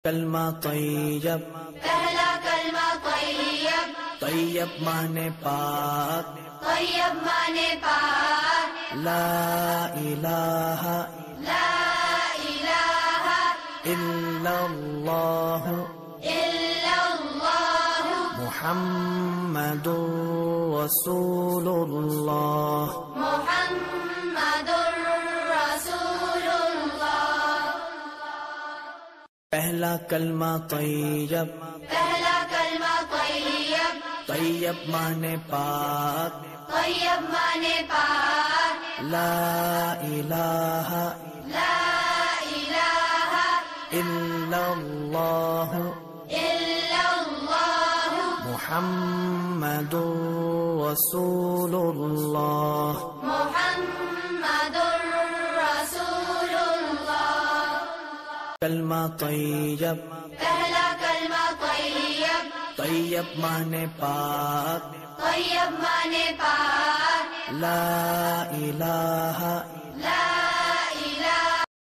کلمہ طیب، پہلا کلمہ طیب، طیب مانے پاک، طیب مانے پاک، لا الہ لا الہ الا اللہ الا اللہ محمد رسول اللہ۔ محمد رسول اللہ۔ پہلا کلمہ طیب، پہلا کلمہ طیب، طیب مانے پاک، طیب مانے پاک، لا الہ لا الہ الا اللہ الا اللہ محمد رسول اللہ۔ محمد رسول اللہ۔ کلمہ طیب، پہلا کلمہ طیب، طیب مانے پاک، طیب مانے پاک، لا الہ